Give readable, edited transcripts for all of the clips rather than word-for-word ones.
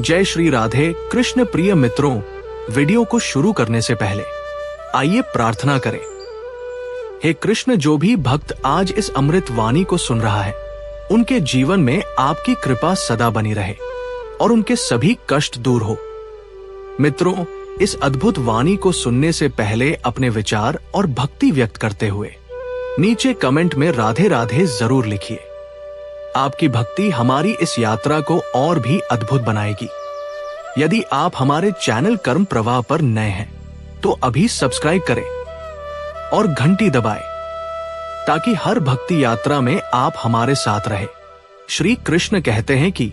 जय श्री राधे कृष्ण। प्रिय मित्रों, वीडियो को शुरू करने से पहले आइए प्रार्थना करें। हे कृष्ण, जो भी भक्त आज इस अमृत वाणी को सुन रहा है, उनके जीवन में आपकी कृपा सदा बनी रहे और उनके सभी कष्ट दूर हो। मित्रों, इस अद्भुत वाणी को सुनने से पहले अपने विचार और भक्ति व्यक्त करते हुए नीचे कमेंट में राधे राधे जरूर लिखिए। आपकी भक्ति हमारी इस यात्रा को और भी अद्भुत बनाएगी। यदि आप हमारे चैनल कर्म प्रवाह पर नए हैं तो अभी सब्सक्राइब करें और घंटी दबाएं ताकि हर भक्ति यात्रा में आप हमारे साथ रहे। श्री कृष्ण कहते हैं कि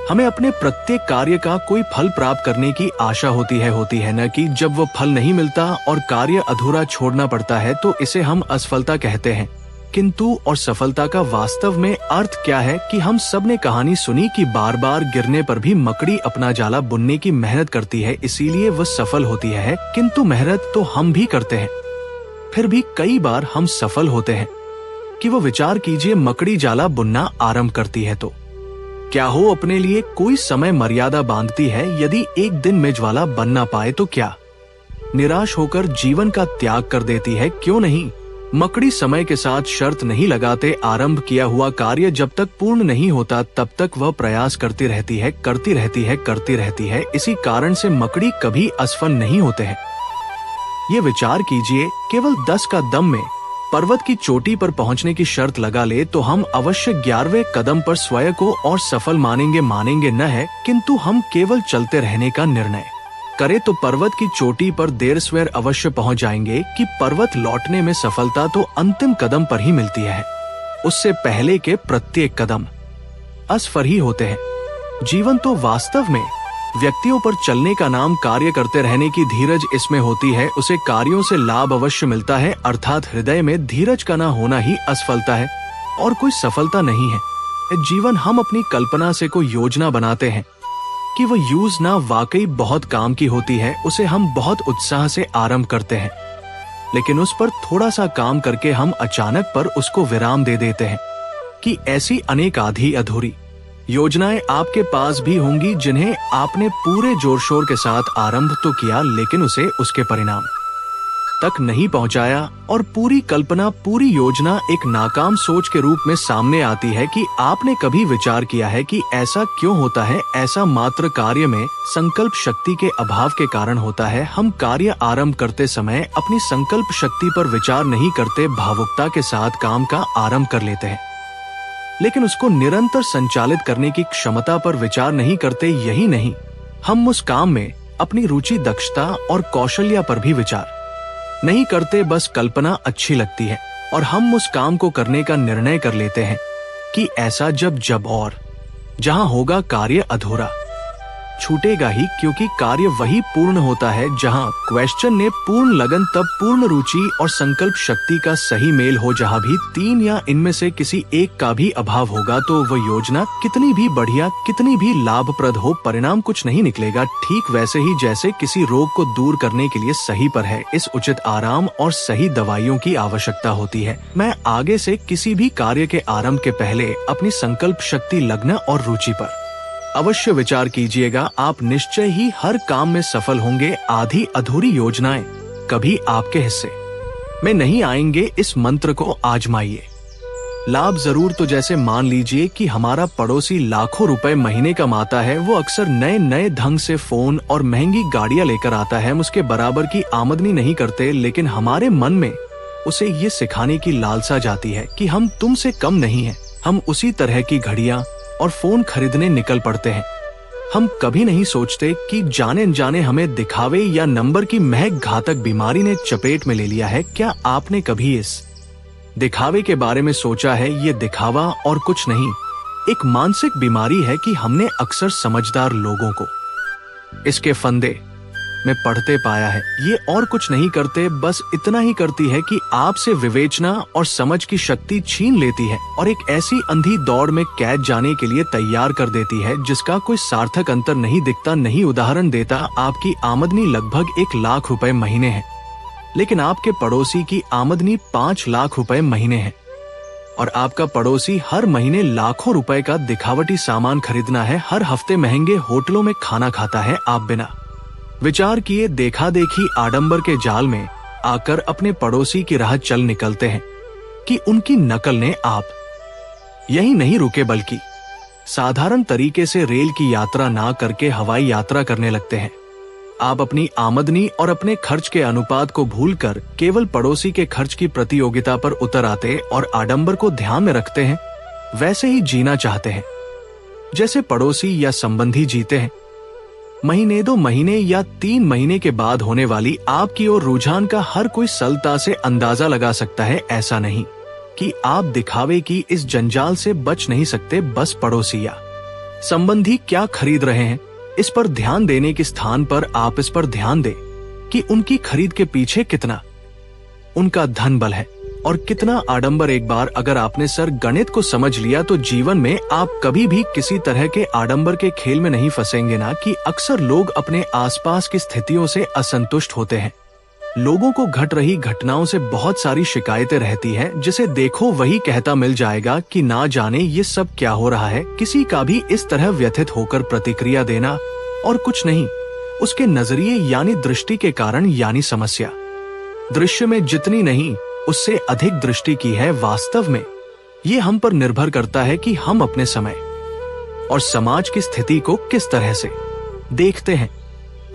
हमें अपने प्रत्येक कार्य का कोई फल प्राप्त करने की आशा होती है न कि जब वो फल नहीं मिलता और कार्य अधूरा छोड़ना पड़ता है तो इसे हम असफलता कहते हैं। किंतु और सफलता का वास्तव में अर्थ क्या है कि हम सब ने कहानी सुनी कि बार बार गिरने पर भी मकड़ी अपना जाला बुनने की मेहनत करती है, इसीलिए वह सफल होती है। किंतु मेहनत तो हम भी करते हैं, फिर भी कई बार हम सफल होते हैं। कि वो विचार कीजिए, मकड़ी जाला बुनना आरंभ करती है तो क्या हो अपने लिए कोई समय मर्यादा बांधती है। यदि एक दिन में ज्वाला बन ना पाए तो क्या निराश होकर जीवन का त्याग कर देती है? क्यों नहीं। मकड़ी समय के साथ शर्त नहीं लगाते। आरंभ किया हुआ कार्य जब तक पूर्ण नहीं होता तब तक वह प्रयास करती रहती है। इसी कारण से मकड़ी कभी असफल नहीं होते हैं। ये विचार कीजिए, केवल 10 का दम में पर्वत की चोटी पर पहुंचने की शर्त लगा ले तो हम अवश्य 11वें कदम पर स्वयं को और सफल मानेंगे न है, किंतु हम केवल चलते रहने का निर्णय करे तो पर्वत की चोटी पर देर सवेर अवश्य पहुंच जाएंगे। कि पर्वत लौटने में सफलता तो अंतिम कदम पर ही मिलती है, उससे पहले के प्रत्येक कदम असफल ही होते हैं। जीवन तो वास्तव में व्यक्तियों पर चलने का नाम। कार्य करते रहने की धीरज इसमें होती है, उसे कार्यों से लाभ अवश्य मिलता है। अर्थात हृदय में धीरज का न होना ही असफलता है और कोई सफलता नहीं है। जीवन हम अपनी कल्पना से कोई योजना बनाते हैं कि वो योजना वाकई बहुत काम की होती है, उसे हम बहुत उत्साह से आरंभ करते हैं, लेकिन उस पर थोड़ा सा काम करके हम अचानक पर उसको विराम दे देते हैं। कि ऐसी अनेक आधी अधूरी योजनाएं आपके पास भी होंगी जिन्हें आपने पूरे जोर शोर के साथ आरंभ तो किया, लेकिन उसे उसके परिणाम तक नहीं पहुंचाया और पूरी कल्पना, पूरी योजना एक नाकाम सोच के रूप में सामने आती है। कि आपने कभी विचार किया है कि ऐसा क्यों होता है? ऐसा मात्र कार्य में संकल्प शक्ति के अभाव के कारण होता है। हम कार्य आरंभ करते समय अपनी संकल्प शक्ति पर विचार नहीं करते, भावुकता के साथ काम का आरंभ कर लेते हैं, लेकिन उसको निरंतर संचालित करने की क्षमता पर विचार नहीं करते। यही नहीं, हम उस काम में अपनी रुचि, दक्षता और कौशल्या पर भी विचार नहीं करते। बस कल्पना अच्छी लगती है और हम उस काम को करने का निर्णय कर लेते हैं। कि ऐसा जब और जहां होगा कार्य अधूरा छूटेगा ही, क्योंकि कार्य वही पूर्ण होता है जहां क्वेश्चन ने पूर्ण लगन, तब पूर्ण रुचि और संकल्प शक्ति का सही मेल हो। जहां भी 3 या इनमें से किसी एक का भी अभाव होगा तो वह योजना कितनी भी बढ़िया, कितनी भी लाभप्रद हो, परिणाम कुछ नहीं निकलेगा। ठीक वैसे ही जैसे किसी रोग को दूर करने के लिए सही पर है इस उचित आराम और सही दवाइयों की आवश्यकता होती है। मैं आगे से किसी भी कार्य के आरंभ के पहले अपनी संकल्प शक्ति, लग्न और रुचि पर अवश्य विचार कीजिएगा। आप निश्चय ही हर काम में सफल होंगे। आधी अधूरी योजनाएं कभी आपके हिस्से में नहीं आएंगे। इस मंत्र को आजमाइए। लाभ जरूर तो जैसे मान लीजिए कि हमारा पड़ोसी लाखों रुपए महीने कमाता है, वो अक्सर नए नए ढंग से फोन और महंगी गाड़ियां लेकर आता है। हम उसके बराबर की आमदनी नहीं करते, लेकिन हमारे मन में उसे ये सिखाने की लालसा जाती है कि हम तुमसे कम नहीं हैं। हम उसी तरह की घड़ियां और फोन खरीदने निकल पड़ते हैं। हम कभी नहीं सोचते कि जाने अनजाने हमें दिखावे या नंबर की महक घातक बीमारी ने चपेट में ले लिया है। क्या आपने कभी इस दिखावे के बारे में सोचा है? ये दिखावा और कुछ नहीं, एक मानसिक बीमारी है कि हमने अक्सर समझदार लोगों को इसके फंदे में पढ़ते पाया है। ये और कुछ नहीं करते, बस इतना ही करती है कि आपसे विवेचना और समझ की शक्ति छीन लेती है और एक ऐसी अंधी दौड़ में कैद जाने के लिए तैयार कर देती है जिसका कोई सार्थक अंतर नहीं दिखता। नहीं उदाहरण देता, आपकी आमदनी लगभग 1 लाख रुपए महीने है, लेकिन आपके पड़ोसी की आमदनी 5 लाख रुपए महीने है और आपका पड़ोसी हर महीने लाखों रुपए का दिखावटी सामान खरीदना है, हर हफ्ते महंगे होटलों में खाना खाता है, आप बिना विचार किए देखा देखी आडंबर के जाल में आकर अपने पड़ोसी की राह चल निकलते हैं कि उनकी नकल ने आप यही नहीं रुके बल्कि साधारण तरीके से रेल की यात्रा ना करके हवाई यात्रा करने लगते हैं। आप अपनी आमदनी और अपने खर्च के अनुपात को भूलकर केवल पड़ोसी के खर्च की प्रतियोगिता पर उतर आते और आडंबर को ध्यान में रखते हैं। वैसे ही जीना चाहते हैं जैसे पड़ोसी या संबंधी जीते हैं। महीने 2 महीने या 3 महीने के बाद होने वाली आपकी ओर रुझान का हर कोई सरलता से अंदाजा लगा सकता है। ऐसा नहीं कि आप दिखावे की इस जंजाल से बच नहीं सकते। बस पड़ोसी या संबंधी क्या खरीद रहे हैं, इस पर ध्यान देने के स्थान पर आप इस पर ध्यान दें कि उनकी खरीद के पीछे कितना उनका धन बल है और कितना आडंबर। एक बार अगर आपने सर गणित को समझ लिया तो जीवन में आप कभी भी किसी तरह के आडंबर के खेल में नहीं फंसेंगे ना। कि अक्सर लोग अपने आसपास की स्थितियों से असंतुष्ट होते हैं। लोगों को घट रही घटनाओं से बहुत सारी शिकायतें रहती हैं, जिसे देखो वही कहता मिल जाएगा कि ना जाने ये सब क्या हो रहा है। किसी का भी इस तरह व्यथित होकर प्रतिक्रिया देना और कुछ नहीं, उसके नजरिए यानी दृष्टि के कारण यानी समस्या। दृश्य में जितनी नहीं उससे अधिक दृष्टि की है वास्तव में। ये हम पर निर्भर करता है कि हम अपने समय और समाज की स्थिति को किस तरह से देखते हैं।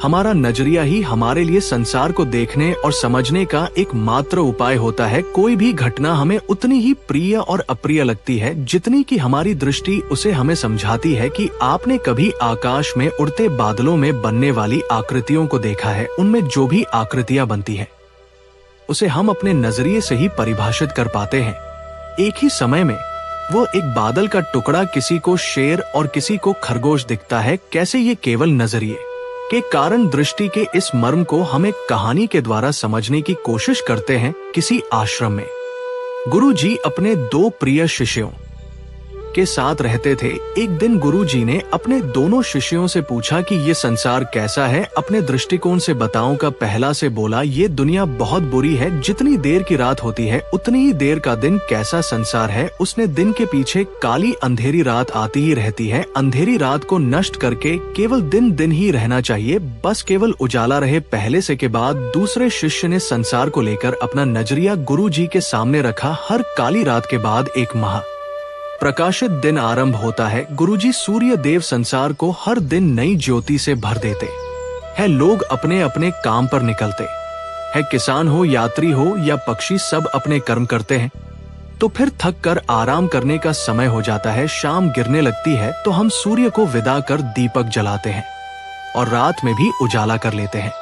हमारा नजरिया ही हमारे लिए संसार को देखने और समझने का एक मात्र उपाय होता है। कोई भी घटना हमें उतनी ही प्रिय और अप्रिय लगती है जितनी कि हमारी दृष्टि उसे हमें समझाती है। कि आपने कभी आकाश में उड़ते बादलों में बनने वाली आकृतियों को देखा है? उनमें जो भी आकृतियां बनती है उसे हम अपने नजरिए से ही परिभाषित कर पाते हैं। एक ही समय में वो एक बादल का टुकड़ा किसी को शेर और किसी को खरगोश दिखता है। कैसे? ये केवल नजरिए के कारण दृष्टि के इस मर्म को हम एक कहानी के द्वारा समझने की कोशिश करते हैं। किसी आश्रम में गुरुजी अपने 2 प्रिय शिष्यों के साथ रहते थे। एक दिन गुरुजी ने अपने दोनों शिष्यों से पूछा कि ये संसार कैसा है, अपने दृष्टिकोण से बताऊं का पहला से बोला, ये दुनिया बहुत बुरी है। जितनी देर की रात होती है उतनी ही देर का दिन। कैसा संसार है? उसने दिन के पीछे काली अंधेरी रात आती ही रहती है। अंधेरी रात को नष्ट करके केवल दिन दिन ही रहना चाहिए, बस केवल उजाला रहे। पहले से के बाद दूसरे शिष्य ने संसार को लेकर अपना नजरिया गुरुजी के सामने रखा। हर काली रात के बाद एक प्रकाशित दिन आरंभ होता है। गुरुजी सूर्य देव संसार को हर दिन नई ज्योति से भर देते हैं। लोग अपने अपने काम पर निकलते हैं। किसान हो, यात्री हो या पक्षी, सब अपने कर्म करते हैं। तो फिर थक कर आराम करने का समय हो जाता है। शाम गिरने लगती है तो हम सूर्य को विदा कर दीपक जलाते हैं और रात में भी उजाला कर लेते हैं।